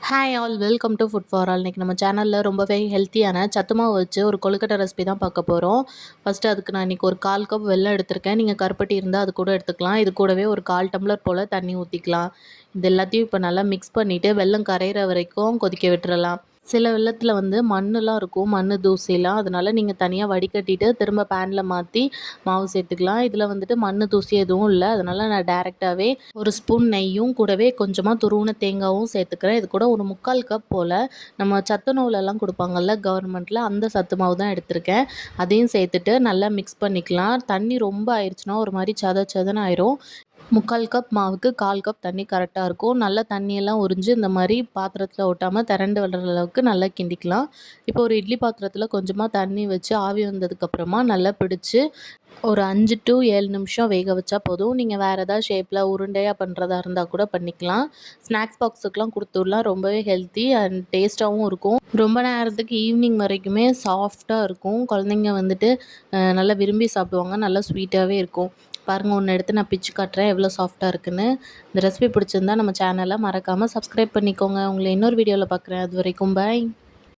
Hi all welcome to food for all. இன்றைக்கி நம்ம சேனலில் ரொம்பவே ஹெல்த்தியான சத்துமாவு வச்சு ஒரு கொழுக்கட்டை ரெசிபி தான் பார்க்க போகிறோம். ஃபஸ்ட்டு அதுக்கு நான் இன்றைக்கி ஒரு 1/4 கப் வெல்லம் எடுத்திருக்கேன். நீங்கள் கருப்பட்டி இருந்தால் அது கூட எடுத்துக்கலாம். இது கூடவே ஒரு 1/4 டம்ளர் போல் தண்ணி ஊற்றிக்கலாம். இது எல்லாத்தையும் இப்போ நல்லா மிக்ஸ் பண்ணிவிட்டு வெல்லம் கரையிற வரைக்கும் கொதிக்க விட்டுறலாம். சில வெல்லத்தில் வந்து மண்ணுலாம் இருக்கும், மண் தூசிலாம். அதனால் நீங்கள் தனியாக வடிகட்டிட்டு திரும்ப பேனில் மாற்றி மாவு சேர்த்துக்கலாம். இதில் வந்துட்டு மண் தூசி எதுவும் இல்லை. அதனால் நான் டேரெக்டாகவே ஒரு ஸ்பூன் நெய்யும் கூடவே கொஞ்சமாக துருவின தேங்காயும் சேர்த்துக்கிறேன். இது கூட ஒரு 3/4 கப் போல் நம்ம சத்துணவுலலாம் கொடுப்பாங்கள்ல கவர்மெண்ட்டில், அந்த சத்து மாவு தான் எடுத்திருக்கேன். அதையும் சேர்த்துட்டு நல்லா மிக்ஸ் பண்ணிக்கலாம். தண்ணி ரொம்ப ஆயிடுச்சுன்னா ஒரு மாதிரி சதன்னு ஆயிரும். 3/4 கப் மாவுக்கு 1/4 கப் தண்ணி கரெக்டாக இருக்கும். நல்லா தண்ணியெல்லாம் உறிஞ்சு இந்த மாதிரி பாத்திரத்தில் ஒட்டாமல் திரண்டு வர்ற அளவுக்கு நல்லா கிண்டிக்கலாம். இப்போ ஒரு இட்லி பாத்திரத்தில் கொஞ்சமாக தண்ணி வச்சு ஆவி வந்ததுக்கப்புறமா நல்லா பிடிச்சி ஒரு 5 to 7 நிமிஷம் வேக வச்சா போதும். நீங்கள் வேறு ஏதாவது ஷேப்பில் உருண்டையாக பண்ணுறதா இருந்தால் கூட பண்ணிக்கலாம். ஸ்நாக்ஸ் பாக்ஸுக்கெலாம் கொடுத்துடலாம். ரொம்பவே ஹெல்த்தி அண்ட் டேஸ்ட்டாகவும் இருக்கும். ரொம்ப நேரத்துக்கு ஈவினிங் வரைக்குமே சாஃப்டாக இருக்கும். குழந்தைங்க வந்துட்டு நல்லா விரும்பி சாப்பிடுவாங்க. நல்லா ஸ்வீட்டாகவே இருக்கும். பாருங்கள், ஒன்று எடுத்து நான் பிச்சு காட்டுறேன் எவ்வளோ சாஃப்டாக இருக்குன்னு. இந்த ரெசிபி பிடிச்சிருந்தா நம்ம சேனலை மறக்காமல் சப்ஸ்கிரைப் பண்ணிக்கோங்க. உங்களை இன்னொரு வீடியோவில் பார்க்குறேன். அது வரைக்கும் பாய்.